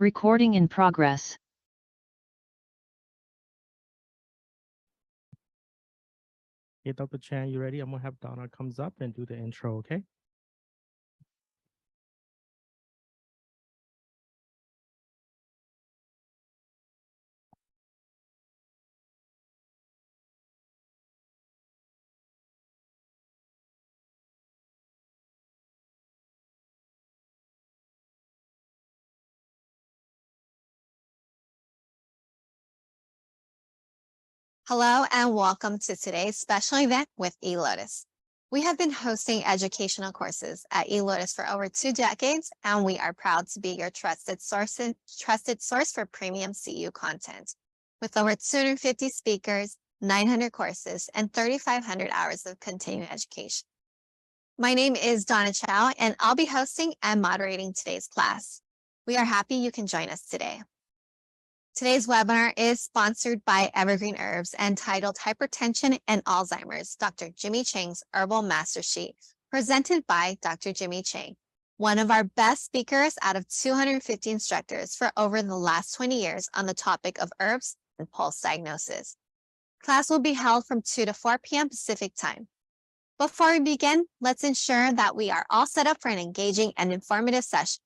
Recording in progress. Okay, Dr. Chang, you ready? I'm gonna have Donna comes up and do the intro, okay? Hello and welcome to today's special event with eLotus. We have been hosting educational courses at eLotus for over 2 decades, and we are proud to be your trusted source for premium CEU content. With over 250 speakers, 900 courses, and 3,500 hours of continuing education. My name is Donna Chow, and I'll be hosting and moderating today's class. We are happy you can join us today. Today's webinar is sponsored by Evergreen Herbs and titled Hypertension and Alzheimer's, Dr. Jimmy Chang's Herbal Master Sheet, presented by Dr. Jimmy Chang, one of our best speakers out of 250 instructors for over the last 20 years on the topic of herbs and pulse diagnosis. Class will be held from 2 to 4 p.m. Pacific time. Before we begin, let's ensure that we are all set up for an engaging and informative session.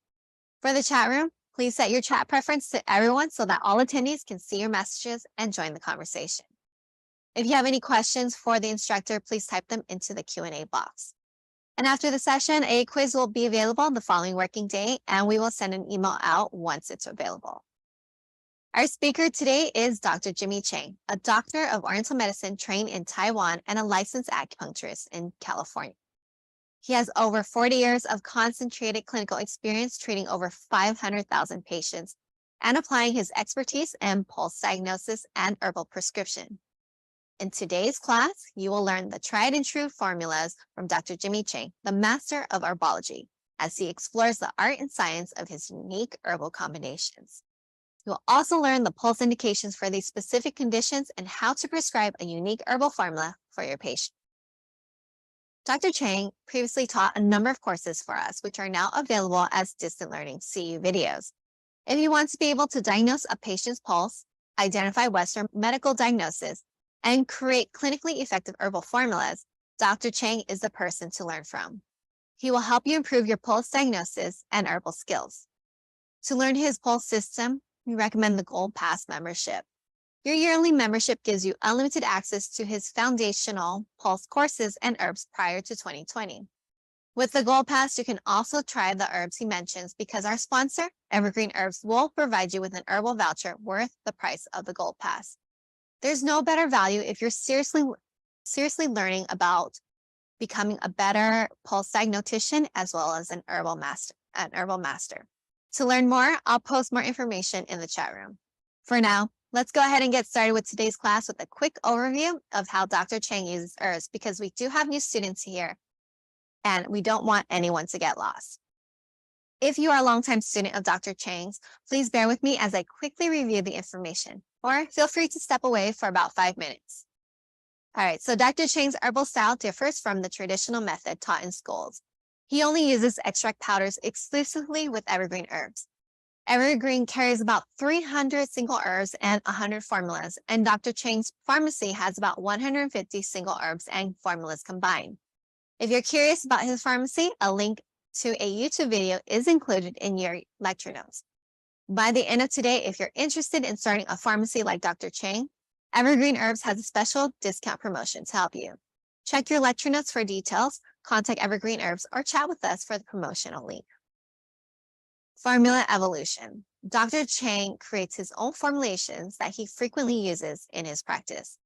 For the chat room, please set your chat preference to everyone so that all attendees can see your messages and join the conversation. If you have any questions for the instructor, please type them into the Q&A box. And after the session, a quiz will be available the following working day, and we will send an email out once it's available. Our speaker today is Dr. Jimmy Chang, a doctor of Oriental medicine trained in Taiwan and a licensed acupuncturist in California. He has over 40 years of concentrated clinical experience treating over 500,000 patients and applying his expertise in pulse diagnosis and herbal prescription. In today's class, you will learn the tried and true formulas from Dr. Jimmy Chang, the master of herbology, as he explores the art and science of his unique herbal combinations. You will also learn the pulse indications for these specific conditions and how to prescribe a unique herbal formula for your patient. Dr. Chang previously taught a number of courses for us, which are now available as distant learning CEU videos. If you want to be able to diagnose a patient's pulse, identify Western medical diagnosis, and create clinically effective herbal formulas, Dr. Chang is the person to learn from. He will help you improve your pulse diagnosis and herbal skills. To learn his pulse system, we recommend the Gold Pass membership. Your yearly membership gives you unlimited access to his foundational pulse courses and herbs prior to 2020. With the Gold Pass, you can also try the herbs he mentions because our sponsor, Evergreen Herbs, will provide you with an herbal voucher worth the price of the Gold Pass. There's no better value if you're seriously learning about becoming a better pulse diagnostician as well as an herbal master. To learn more, I'll post more information in the chat room. For now, let's go ahead and get started with today's class with a quick overview of how Dr. Chang uses herbs because we do have new students here and we don't want anyone to get lost. If you are a longtime student of Dr. Chang's, please bear with me as I quickly review the information, or feel free to step away for about 5 minutes. All right, so Dr. Chang's herbal style differs from the traditional method taught in schools. He only uses extract powders exclusively with evergreen herbs. Evergreen carries about 300 single herbs and 100 formulas, and Dr. Chang's pharmacy has about 150 single herbs and formulas combined. If you're curious about his pharmacy, a link to a YouTube video is included in your lecture notes. By the end of today, if you're interested in starting a pharmacy like Dr. Chang, Evergreen Herbs has a special discount promotion to help you. Check your lecture notes for details, contact Evergreen Herbs, or chat with us for the promotional link. Formula evolution. Dr. Chang creates his own formulations that he frequently uses in his practice.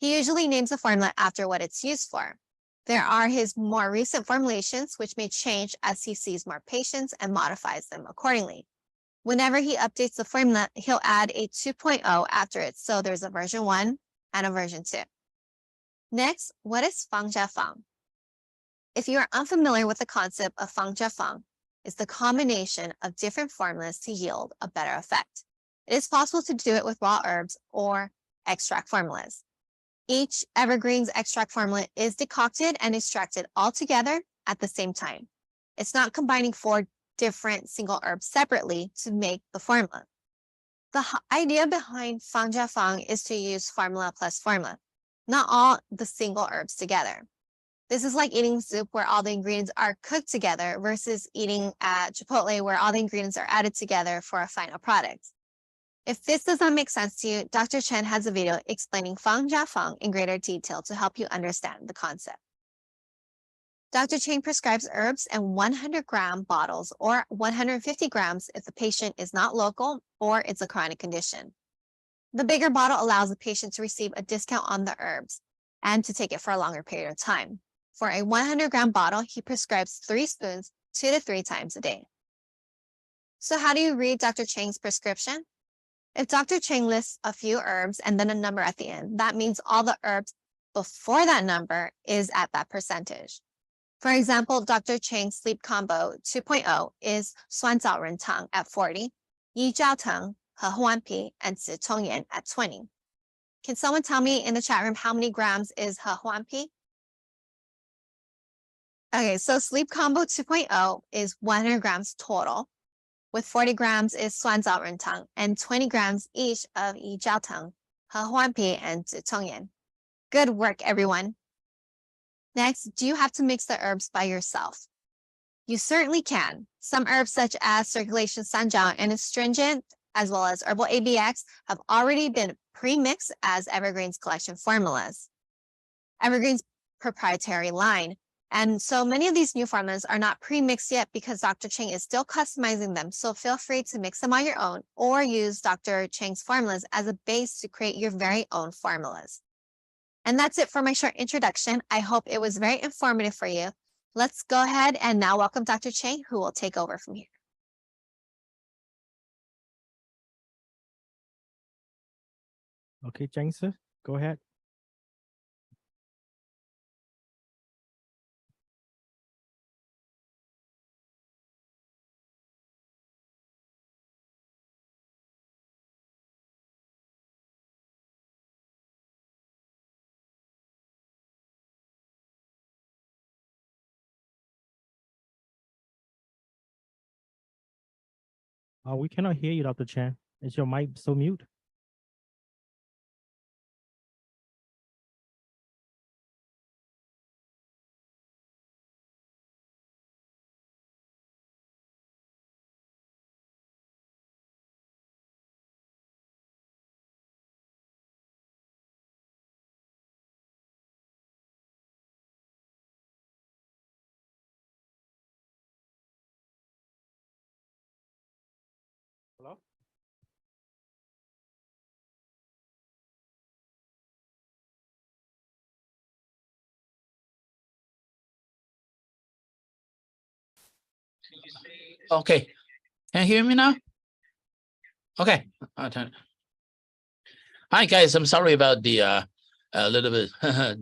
He usually names a formula after what it's used for. There are his more recent formulations, which may change as he sees more patients and modifies them accordingly. Whenever he updates the formula, he'll add a 2.0 after it, so there's a version 1 and a version 2. Next, what is Fang Jia Fang? If you are unfamiliar with the concept of Fang Jia Fang, it's the combination of different formulas to yield a better effect. It is possible to do it with raw herbs or extract formulas. Each evergreen's extract formula is decocted and extracted all together at the same time. It's not combining 4 different single herbs separately to make the formula. The idea behind Fang Jia Fang is to use formula plus formula, not all the single herbs together. This is like eating soup where all the ingredients are cooked together versus eating at Chipotle where all the ingredients are added together for a final product. If this does not make sense to you, Dr. Chen has a video explaining Fang Jia Fang in greater detail to help you understand the concept. Dr. Chang prescribes herbs in 100-gram bottles or 150 grams if the patient is not local or it's a chronic condition. The bigger bottle allows the patient to receive a discount on the herbs and to take it for a longer period of time. For a 100-gram bottle, he prescribes 3 spoons 2 to 3 times a day. So how do you read Dr. Chang's prescription? If Dr. Chang lists a few herbs and then a number at the end, that means all the herbs before that number is at that percentage. For example, Dr. Chang's sleep combo 2.0 is 酸枣仁汤 at 40, 一焦藤, 和黄皮, and 紫葱盐 at 20. Can someone tell me in the chat room how many grams is 和黄皮? Okay, so sleep combo 2.0 is 100 grams total, with 40 grams is 酸枣仁汤 and 20 grams each of 一焦藤, 和黄皮, and 紫葱盐. Good work, everyone. Next, do you have to mix the herbs by yourself? You certainly can. Some herbs such as circulation sanjiao and astringent, as well as herbal ABX, have already been pre-mixed as Evergreen's collection formulas. Evergreen's proprietary line. And so many of these new formulas are not pre-mixed yet because Dr. Chang is still customizing them. So feel free to mix them on your own or use Dr. Chang's formulas as a base to create your very own formulas. And that's it for my short introduction. I hope it was very informative for you. Let's go ahead and now welcome Dr. Chang, who will take over from here. Okay, Chang sir, go ahead. We cannot hear you, Dr. Chan. Is your mic so mute? Hello? Okay, can you hear me now? Okay, I'll turn. Hi guys, I'm sorry about the a little bit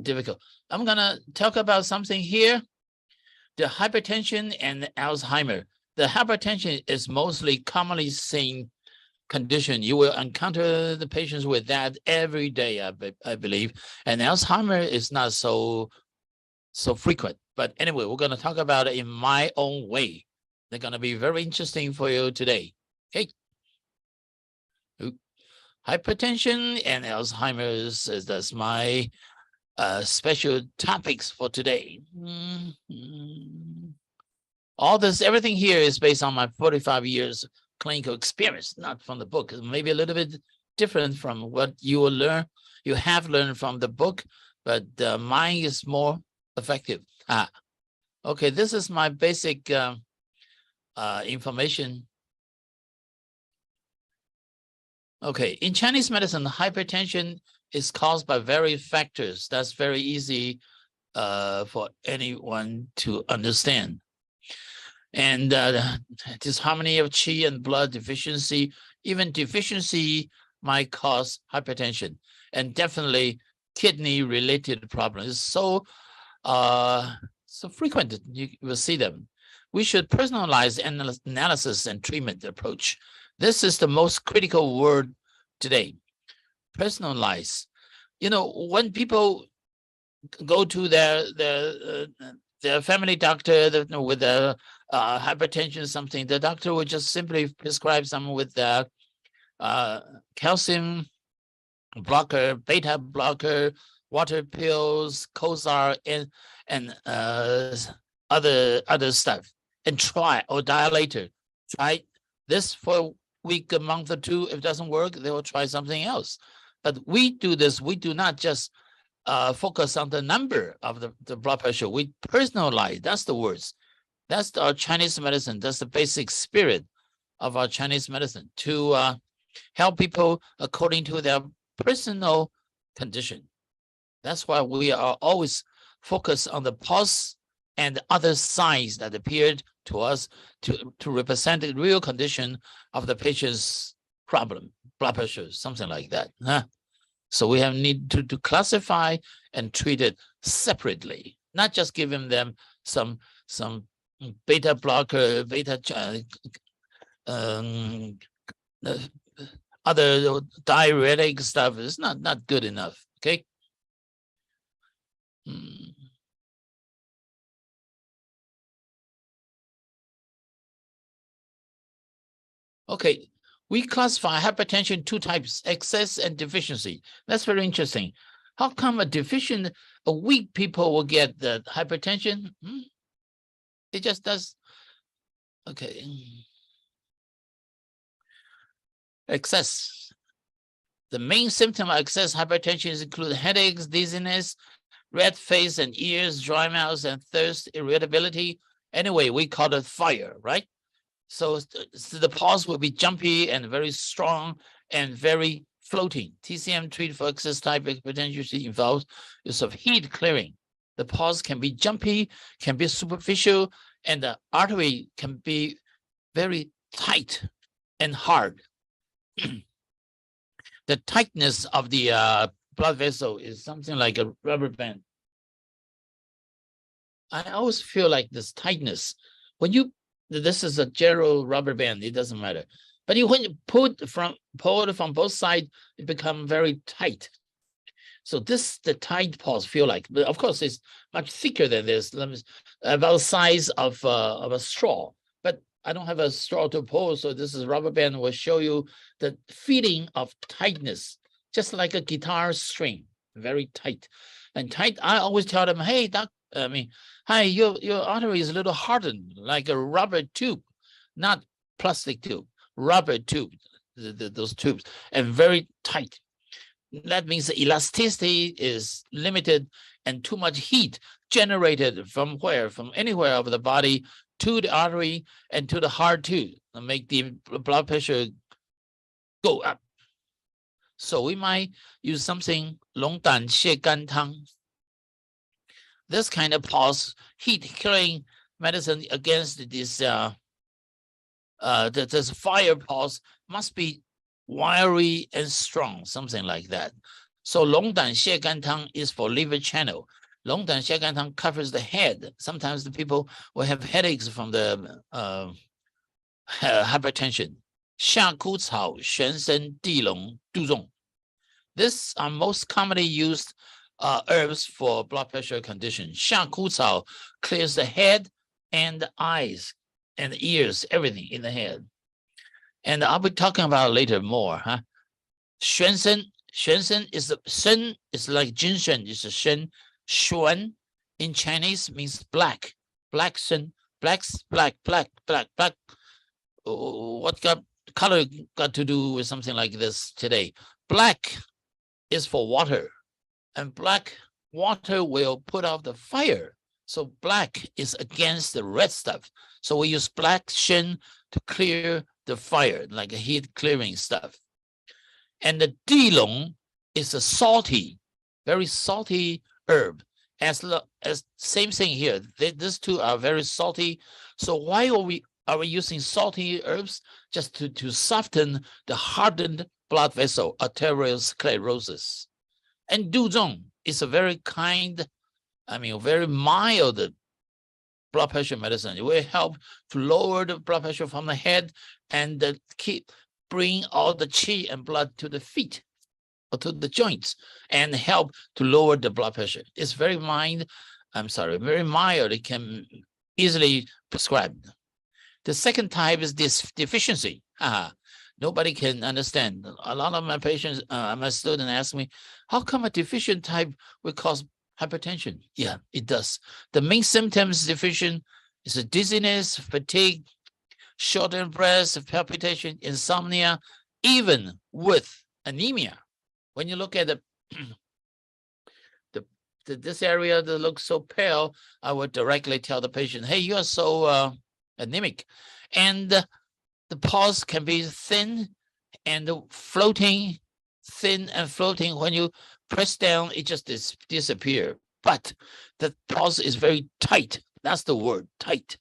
difficult. I'm gonna talk about something here. The hypertension and Alzheimer. The hypertension is mostly commonly seen condition. You will encounter the patients with that every day, I believe. And Alzheimer is not so frequent. But anyway, we're gonna talk about it in my own way. They're gonna be very interesting for you today. Okay. Hypertension and Alzheimer's that's my special topics for today. Everything here is based on my 45 years clinical experience, not from the book. Maybe a little bit different from what you will learn, you have learned from the book, but mine is more effective. Okay, this is my basic information. Okay, in Chinese medicine, hypertension is caused by various factors. That's very easy for anyone to understand. And disharmony of qi and blood deficiency, even deficiency might cause hypertension, and definitely kidney-related problems. So frequent, you will see them. We should personalize analysis and treatment approach. This is the most critical word today. Personalize. You know, when people go to their family doctor with a hypertension, something, the doctor would just simply prescribe someone with calcium blocker, beta blocker, water pills, Cosar, and other stuff, and try, or dilator. Try this for a week, a month or two. If it doesn't work, they will try something else. But we do this. We do not just focus on the number of the blood pressure. We personalize. That's the words. That's our Chinese medicine. That's the basic spirit of our Chinese medicine, to help people according to their personal condition. That's why we are always focused on the pulse and other signs that appeared to us to represent the real condition of the patient's problem, blood pressure, something like that. Huh? So we have need to classify and treat it separately, not just giving them some beta blocker, beta other diuretic stuff. Is not good enough. Okay. Okay, we classify hypertension 2 types: excess and deficiency. That's very interesting. How come a weak people will get the hypertension? It just does. Okay. Excess. The main symptom of excess hypertension include headaches, dizziness, red face and ears, dry mouth and thirst, irritability. Anyway, we call it fire, right? So the pulse will be jumpy and very strong and very floating. TCM treat for excess type hypertension involves use of heat clearing. The pulse can be jumpy, can be superficial, and the artery can be very tight and hard. The tightness of the blood vessel is something like a rubber band. I always feel like this tightness. This is a general rubber band, it doesn't matter. But when you pull it from both sides, it becomes very tight. So the tight pulse feel like, but of course it's much thicker than this, about the size of a straw. But I don't have a straw to pull, so this is rubber band will show you the feeling of tightness, just like a guitar string, very tight. And tight, I always tell them, hey, hi, your artery is a little hardened, like a rubber tube, not plastic tube, rubber tube, those tubes, and very tight. That means the elasticity is limited and too much heat generated from where? From anywhere of the body to the artery and to the heart too, and make the blood pressure go up. So we might use something 龙胆泻肝汤. This kind of pulse, heat killing medicine against this this fire pulse must be wiry and strong, something like that. So 龙胆泻肝汤 is for liver channel. 龙胆泻肝汤 covers the head. Sometimes the people will have headaches from the hypertension. 夏枯草、玄参、地龙、杜仲. These are most commonly used herbs for blood pressure condition. 夏枯草 clears the head and the eyes and the ears, everything in the head. And I'll be talking about later more. Huh? 玄参is the shen is like ginseng, it's a shen. 玄 in Chinese means black. Black shen, black. What color got to do with something like this today? Black is for water, and black water will put out the fire. So black is against the red stuff. So we use black shen to clear the fire, like a heat clearing stuff. And the dilong is a salty, very salty herb. As same thing here. These two are very salty. So why are we using salty herbs? Just to soften the hardened blood vessel, arteriosclerosis. And duzong is a very kind, very mild blood pressure medicine. It will help to lower the blood pressure from the head and bring all the qi and blood to the feet or to the joints and help to lower the blood pressure. It's very mild. Very mild. It can easily prescribe. The second type is this deficiency. Nobody can understand. A lot of my patients, my students ask me, how come a deficient type will cause hypertension? Yeah, it does. The main symptoms deficient is a dizziness, fatigue, shortened breath, palpitation, insomnia, even with anemia. When you look at this area that looks so pale, I would directly tell the patient, hey, you are so anemic. And the pulse can be thin and floating, thin and floating. When you press down, it just disappears. But the pulse is very tight. That's the word, tight.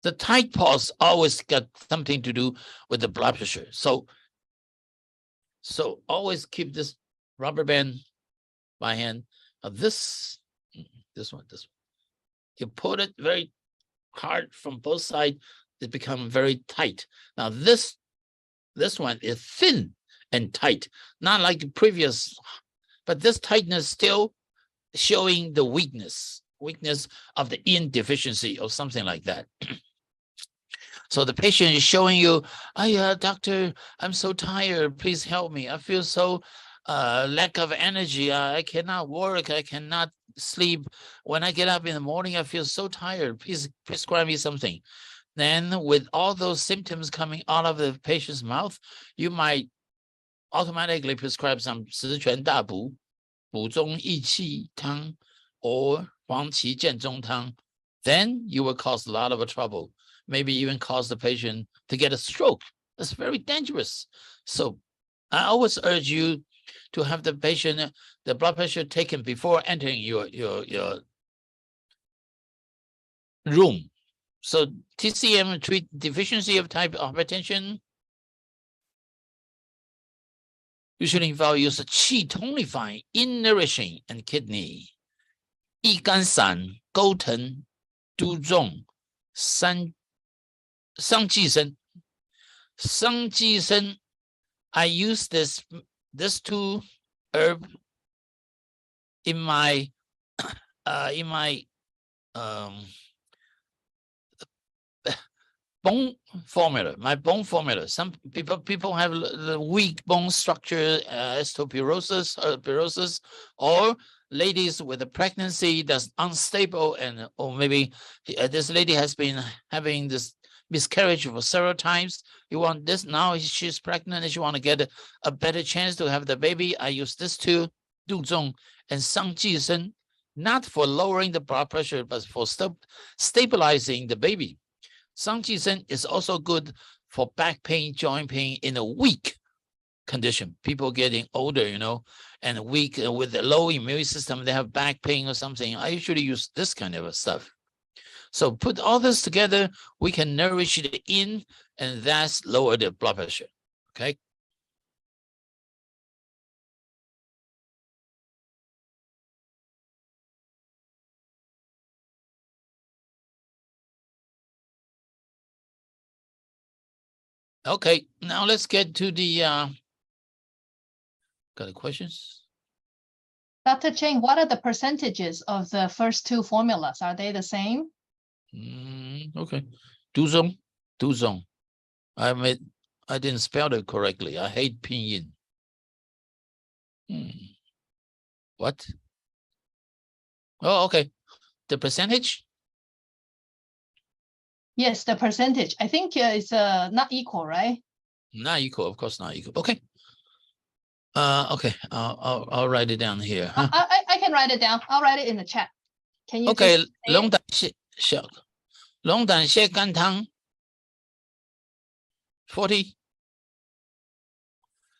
The tight pulse always got something to do with the blood pressure. So always keep this rubber band by hand. This one. You put it very hard from both sides, it becomes very tight. Now this one is thin and tight, not like the previous, but this tightness still showing the weakness of the iron deficiency or something like that. So the patient is showing you, doctor, I'm so tired. Please help me. I feel so lack of energy. I cannot work. I cannot sleep. When I get up in the morning, I feel so tired. Please prescribe me something. Then with all those symptoms coming out of the patient's mouth, you might automatically prescribe some 十全大补, 补中益气汤 or 黄芪健中汤. Then you will cause a lot of trouble. Maybe even cause the patient to get a stroke. That's very dangerous. So I always urge you to have the patient, the blood pressure taken before entering your room. So TCM treat deficiency of type of hypertension. Usually involve use of qi tonifying, in nourishing, and kidney. 益肝散、钩藤、杜仲、桑寄生. I use this two herb in my bone formula, my bone formula. Some people have the weak bone structure, osteoporosis, or ladies with a pregnancy that's unstable, or maybe this lady has been having this miscarriage for several times. You want this, now she's pregnant and she want to get a better chance to have the baby. I use this two, Duzong and Sangjisen, not for lowering the blood pressure, but for stabilizing the baby. Sangjisen is also good for back pain, joint pain in a weak condition. People getting older, and weak with a low immune system, they have back pain or something. I usually use this kind of stuff. So put all this together, we can nourish it in, and that's lower the blood pressure. Okay. Okay, now let's get to the got any questions? Dr. Chang, what are the percentages of the first two formulas? Are they the same? Okay. Duzong. I didn't spell it correctly. I hate pinyin. What? Oh, okay. The percentage? Yes, the percentage. I think it's not equal, right? Not equal, of course not equal. Okay. Okay. I'll write it down here. Huh? I can write it down. I'll write it in the chat. Can you? Okay. 龙胆泻肝汤 40.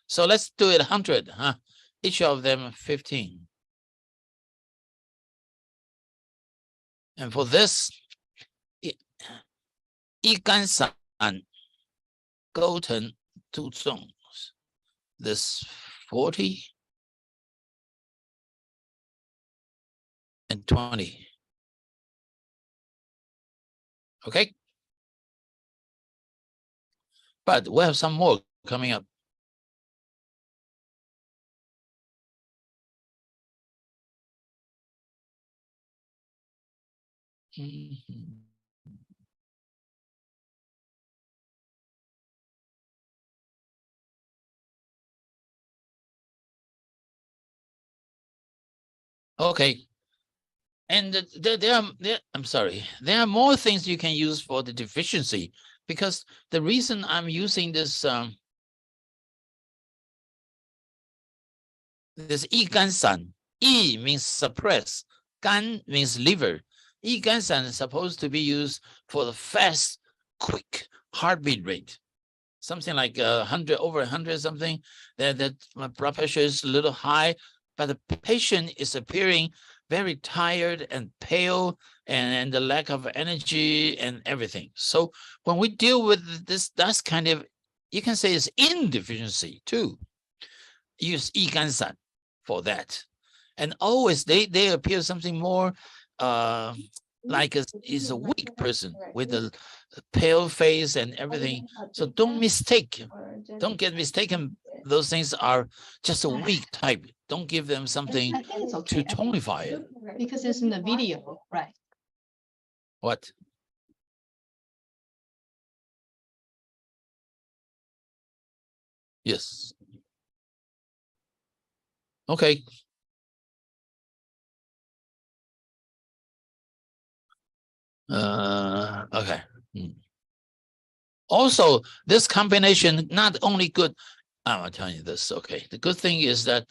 So let's do it 100, huh? Each of them 15. And for this, 一肝散钩藤杜仲, this 40 and 20. Okay. But we have some more coming up. Mhm. Okay. And I'm sorry, there are more things you can use for the deficiency, because the reason I'm using this this 益肝散, 益 means suppress, 肝 means liver. 益肝散 is supposed to be used for the fast, quick heartbeat rate. Something like 100, over 100 something, that my blood pressure is a little high, but the patient is appearing very tired and pale, and the lack of energy and everything. So when we deal with this, that's kind of, you can say it's insufficiency too. Use 益肝散 for that. And always they appear something more like is a weak person with a pale face and everything. So don't get mistaken. Those things are just a weak type. Don't give them something I think it's to okay. tonify it. Because it's in the video, right? What? Yes. Okay. Okay. Also, this combination not only good. I'll tell you this. Okay. The good thing is that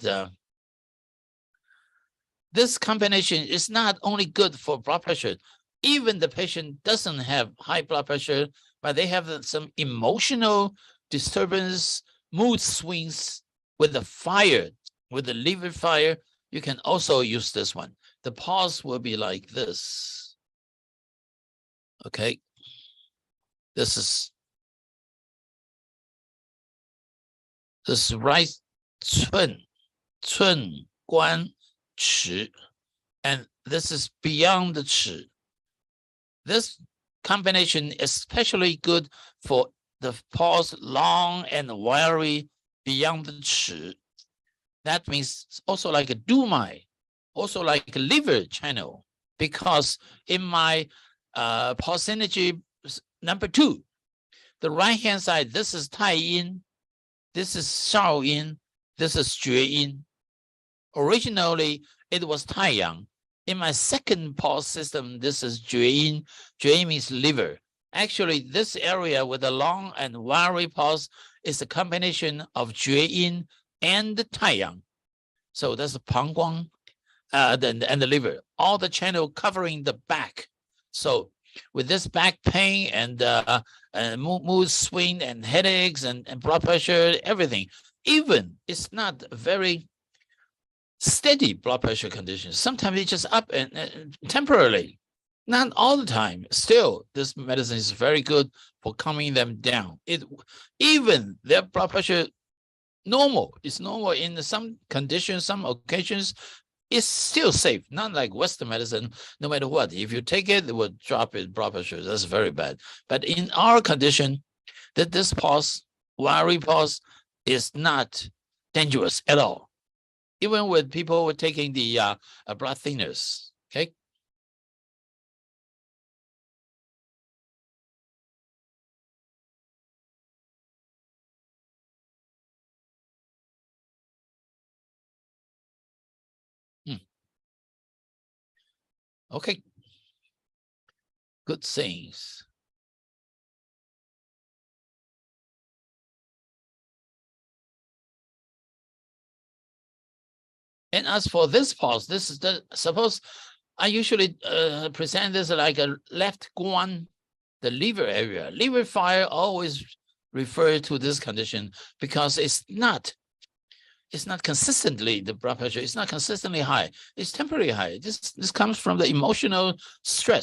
this combination is not only good for blood pressure. Even the patient doesn't have high blood pressure, but they have some emotional disturbance, mood swings with the fire, with the liver fire. You can also use this one. The pulse will be like this. Okay. This is right 寸关尺, and this is beyond the 尺. This combination is especially good for the pulse long and wiry beyond the 尺. That means also like a dumai, also like a liver channel, because in my pulse energy number 2, the right hand side, this is Tai Yin, this is Shao Yin, this is Jue Yin. Originally, it was Taiyang. In my second pulse system, this is Jue Yin. Jue Yin means liver. Actually, this area with the long and wiry pulse is a combination of Jue Yin and Taiyang. So that's the Pang Guang and the liver, all the channel covering the back. So with this back pain and mood swing and headaches and blood pressure, everything, even it's not very steady blood pressure condition. Sometimes it's just up and temporarily, not all the time. Still, this medicine is very good for calming them down. Even their blood pressure normal. It's normal in some conditions, some occasions. It's still safe, not like Western medicine. No matter what, if you take it, it will drop your blood pressure. That's very bad. But in our condition, that this pulse, wiry pulse, is not dangerous at all. Even with people who are taking the blood thinners. Okay. Okay. Good things. And as for this pulse, this is the suppose I usually present this like a left guan, the liver area. Liver fire always refer to this condition because it's not consistently, the blood pressure is not consistently high. It's temporarily high. This comes from the emotional stress.